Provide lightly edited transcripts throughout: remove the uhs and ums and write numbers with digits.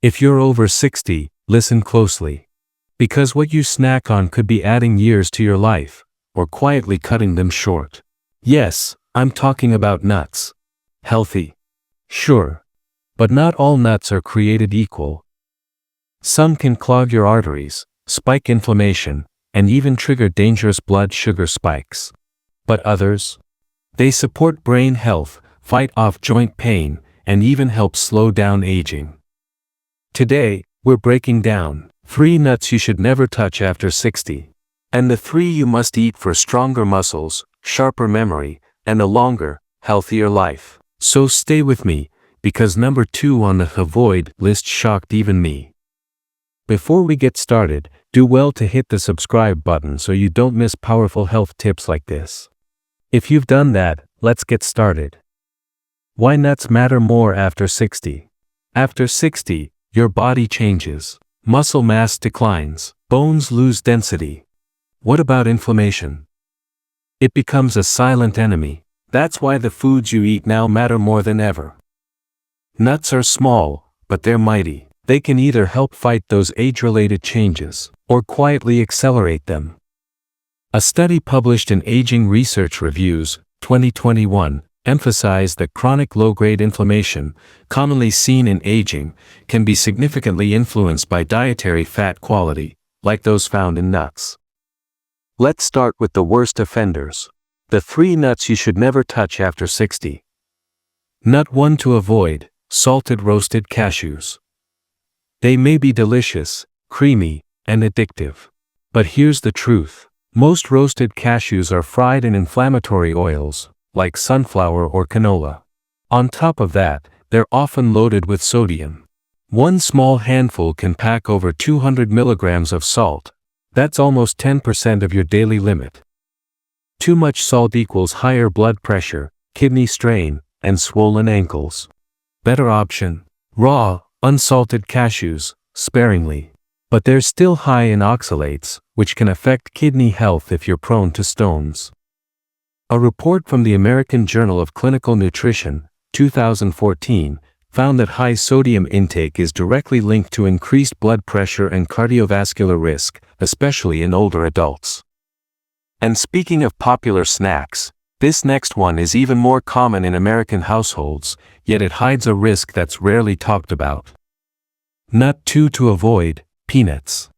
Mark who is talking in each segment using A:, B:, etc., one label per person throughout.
A: If you're over 60, listen closely. Because what you snack on could be adding years to your life, or quietly cutting them short. Yes, I'm talking about nuts. Healthy? Sure. But not all nuts are created equal. Some can clog your arteries, spike inflammation, and even trigger dangerous blood sugar spikes. But others? They support brain health, fight off joint pain, and even help slow down aging. Today, we're breaking down 3 nuts you should never touch after 60, and the 3 you must eat for stronger muscles, sharper memory, and a longer, healthier life. So stay with me, because number 2 on the avoid list shocked even me. Before we get started, do well to hit the subscribe button so you don't miss powerful health tips like this. If you've done that, let's get started. Why nuts matter more after 60. After 60, your body changes. Muscle mass declines. Bones lose density. What about inflammation? It becomes a silent enemy. That's why the foods you eat now matter more than ever. Nuts are small, but they're mighty. They can either help fight those age-related changes, or quietly accelerate them. A study published in Aging Research Reviews, 2021, emphasized that chronic low-grade inflammation, commonly seen in aging, can be significantly influenced by dietary fat quality, like those found in nuts. Let's start with the worst offenders. The 3 nuts you should never touch after 60. Nut 1 to avoid: salted roasted cashews. They may be delicious, creamy, and addictive. But here's the truth. Most roasted cashews are fried in inflammatory oils, like sunflower or canola. On top of that, they're often loaded with sodium. One small handful can pack over 200 milligrams of salt. That's almost 10% of your daily limit. Too much salt equals higher blood pressure, kidney strain, and swollen ankles. Better option: raw, unsalted cashews, sparingly. But they're still high in oxalates, which can affect kidney health if you're prone to stones. A report from the American Journal of Clinical Nutrition, 2014, found that high sodium intake is directly linked to increased blood pressure and cardiovascular risk, especially in older adults. And speaking of popular snacks, this next one is even more common in American households, yet it hides a risk that's rarely talked about. Nut 2 to avoid: peanuts.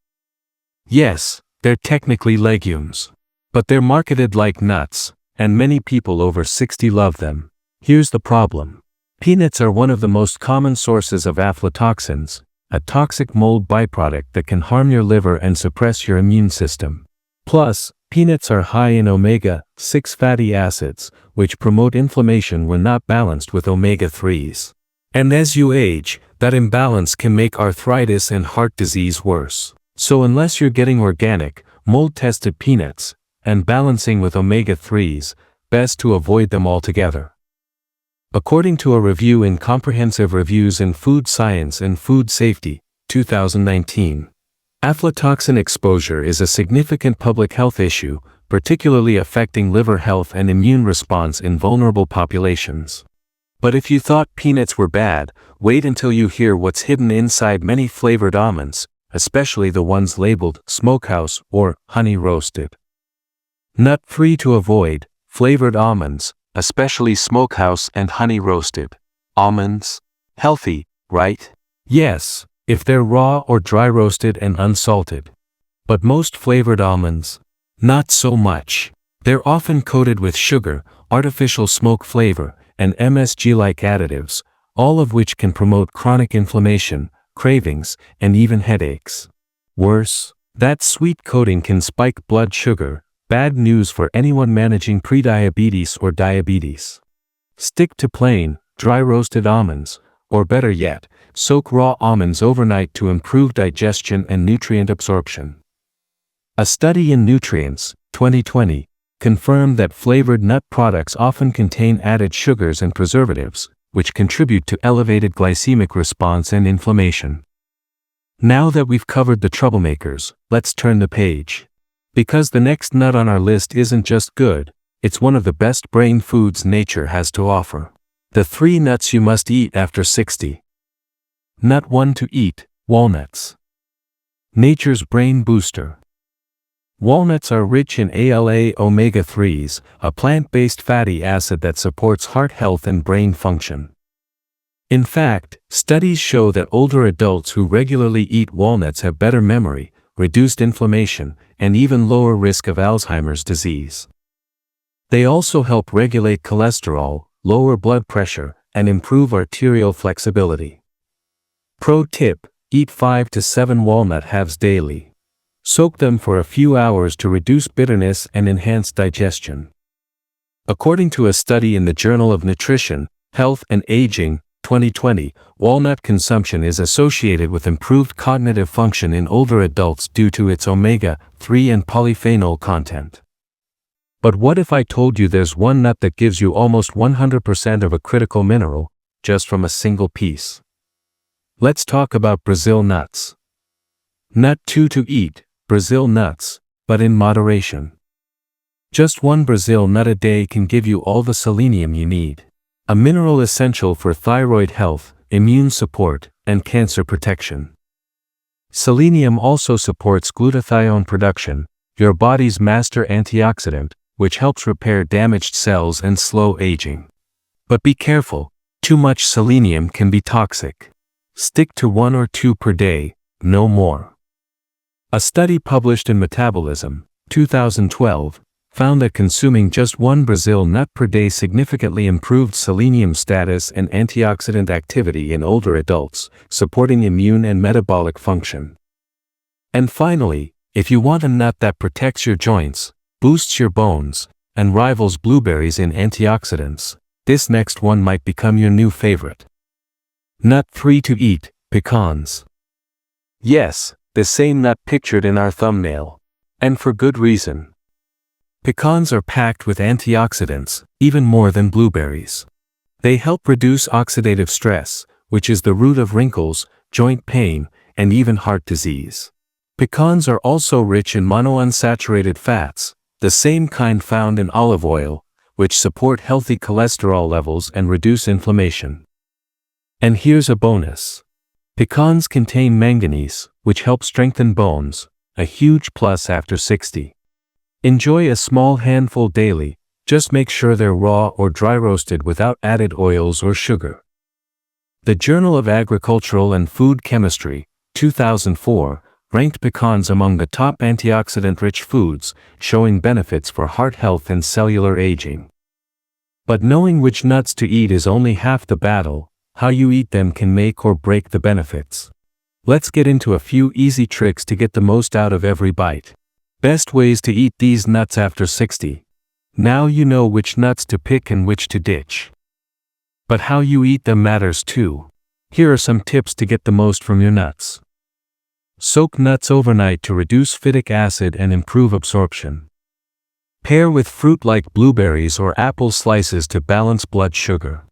A: Yes, they're technically legumes, but they're marketed like nuts, and many people over 60 love them. Here's the problem. Peanuts are one of the most common sources of aflatoxins, a toxic mold byproduct that can harm your liver and suppress your immune system. Plus, peanuts are high in omega-6 fatty acids, which promote inflammation when not balanced with omega-3s. And as you age, that imbalance can make arthritis and heart disease worse. So unless you're getting organic, mold-tested peanuts, and balancing with omega-3s, best to avoid them altogether. According to a review in Comprehensive Reviews in Food Science and Food Safety, 2019, aflatoxin exposure is a significant public health issue, particularly affecting liver health and immune response in vulnerable populations. But if you thought peanuts were bad, wait until you hear what's hidden inside many flavored almonds, especially the ones labeled smokehouse or honey roasted. Nut 3 to avoid: flavored almonds, especially smokehouse and honey roasted. Almonds? Healthy, right? Yes, if they're raw or dry roasted and unsalted. But most flavored almonds? Not so much. They're often coated with sugar, artificial smoke flavor, and MSG-like additives, all of which can promote chronic inflammation, cravings, and even headaches. Worse, that sweet coating can spike blood sugar. Bad news for anyone managing prediabetes or diabetes. Stick to plain, dry roasted almonds, or better yet, soak raw almonds overnight to improve digestion and nutrient absorption. A study in Nutrients, 2020, confirmed that flavored nut products often contain added sugars and preservatives, which contribute to elevated glycemic response and inflammation. Now that we've covered the troublemakers, let's turn the page. Because the next nut on our list isn't just good, it's one of the best brain foods nature has to offer. The 3 nuts you must eat after 60. Nut 1 to eat, walnuts. Nature's brain booster. Walnuts are rich in ALA omega-3s, a plant-based fatty acid that supports heart health and brain function. In fact, studies show that older adults who regularly eat walnuts have better memory, reduced inflammation, and even lower risk of Alzheimer's disease. They also help regulate cholesterol, lower blood pressure, and improve arterial flexibility. Pro tip: eat 5 to 7 walnut halves daily. Soak them for a few hours to reduce bitterness and enhance digestion. According to a study in the Journal of Nutrition, Health and Aging, 2020, walnut consumption is associated with improved cognitive function in older adults due to its omega-3 and polyphenol content. But what if I told you there's one nut that gives you almost 100% of a critical mineral, just from a single piece? Let's talk about Brazil nuts. Nut 2 to eat, Brazil nuts, but in moderation. Just one Brazil nut a day can give you all the selenium you need. A mineral essential for thyroid health, immune support, and cancer protection. Selenium also supports glutathione production, your body's master antioxidant, which helps repair damaged cells and slow aging. But be careful, too much selenium can be toxic. Stick to 1 or 2 per day, no more. A study published in Metabolism, 2012, found that consuming just one Brazil nut per day significantly improved selenium status and antioxidant activity in older adults, supporting immune and metabolic function. And finally, if you want a nut that protects your joints, boosts your bones, and rivals blueberries in antioxidants, this next one might become your new favorite. Nut 3 to eat, pecans. Yes, the same nut pictured in our thumbnail. And for good reason. Pecans are packed with antioxidants, even more than blueberries. They help reduce oxidative stress, which is the root of wrinkles, joint pain, and even heart disease. Pecans are also rich in monounsaturated fats, the same kind found in olive oil, which support healthy cholesterol levels and reduce inflammation. And here's a bonus. Pecans contain manganese, which helps strengthen bones, a huge plus after 60. Enjoy a small handful daily, just make sure they're raw or dry roasted without added oils or sugar. The Journal of Agricultural and Food Chemistry, 2004, ranked pecans among the top antioxidant-rich foods, showing benefits for heart health and cellular aging. But knowing which nuts to eat is only half the battle. How you eat them can make or break the benefits. Let's get into a few easy tricks to get the most out of every bite. Best ways to eat these nuts after 60. Now you know which nuts to pick and which to ditch. But how you eat them matters too. Here are some tips to get the most from your nuts. Soak nuts overnight to reduce phytic acid and improve absorption. Pair with fruit like blueberries or apple slices to balance blood sugar.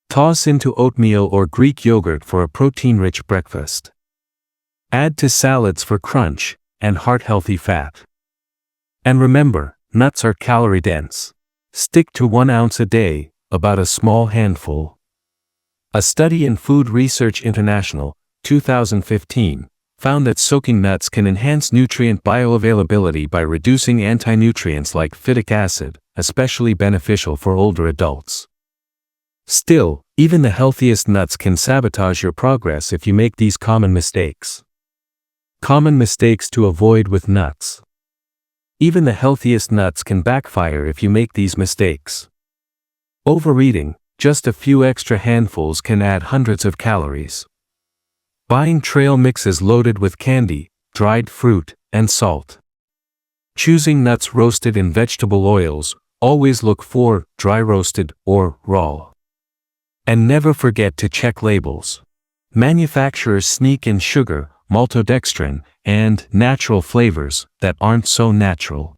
A: Toss into oatmeal or Greek yogurt for a protein-rich breakfast. Add to salads for crunch and heart-healthy fat. And remember, nuts are calorie-dense. Stick to 1 ounce a day, about a small handful. A study in Food Research International, 2015, found that soaking nuts can enhance nutrient bioavailability by reducing anti-nutrients like phytic acid, especially beneficial for older adults. Still, even the healthiest nuts can sabotage your progress if you make these common mistakes. Common mistakes to avoid with nuts. Even the healthiest nuts can backfire if you make these mistakes. Overeating, just a few extra handfuls can add hundreds of calories. Buying trail mixes loaded with candy, dried fruit, and salt. Choosing nuts roasted in vegetable oils, always look for dry roasted or raw. And never forget to check labels. Manufacturers sneak in sugar, maltodextrin, and natural flavors that aren't so natural.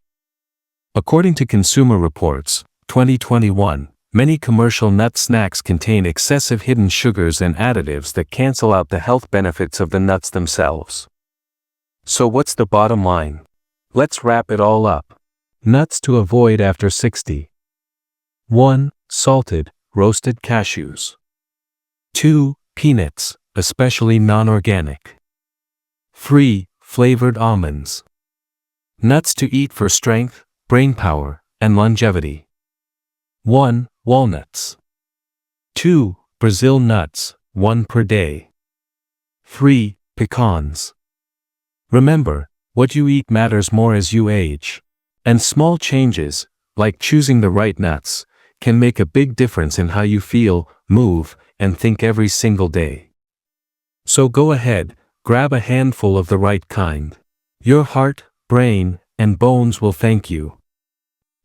A: According to Consumer Reports, 2021, many commercial nut snacks contain excessive hidden sugars and additives that cancel out the health benefits of the nuts themselves. So what's the bottom line? Let's wrap it all up. Nuts to avoid after 60. 1. Salted, roasted cashews. 2. Peanuts, especially non-organic. 3. Flavored almonds. Nuts to eat for strength, brain power, and longevity. 1. Walnuts. 2. Brazil nuts, 1 per day. 3. Pecans. Remember, what you eat matters more as you age. And small changes, like choosing the right nuts, can make a big difference in how you feel, move, and think every single day. So go ahead, grab a handful of the right kind. Your heart, brain, and bones will thank you.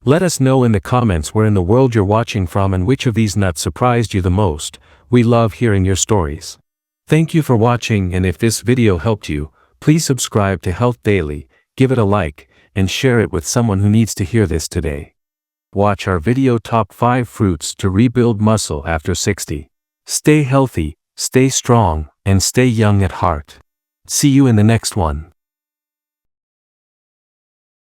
A: Let us know in the comments where in the world you're watching from and which of these nuts surprised you the most. We love hearing your stories. Thank you for watching, and if this video helped you, please subscribe to Health Daily, give it a like, and share it with someone who needs to hear this today. Watch our video Top 5 Fruits to Rebuild Muscle After 60. Stay healthy, stay strong, and stay young at heart. See you in the next one.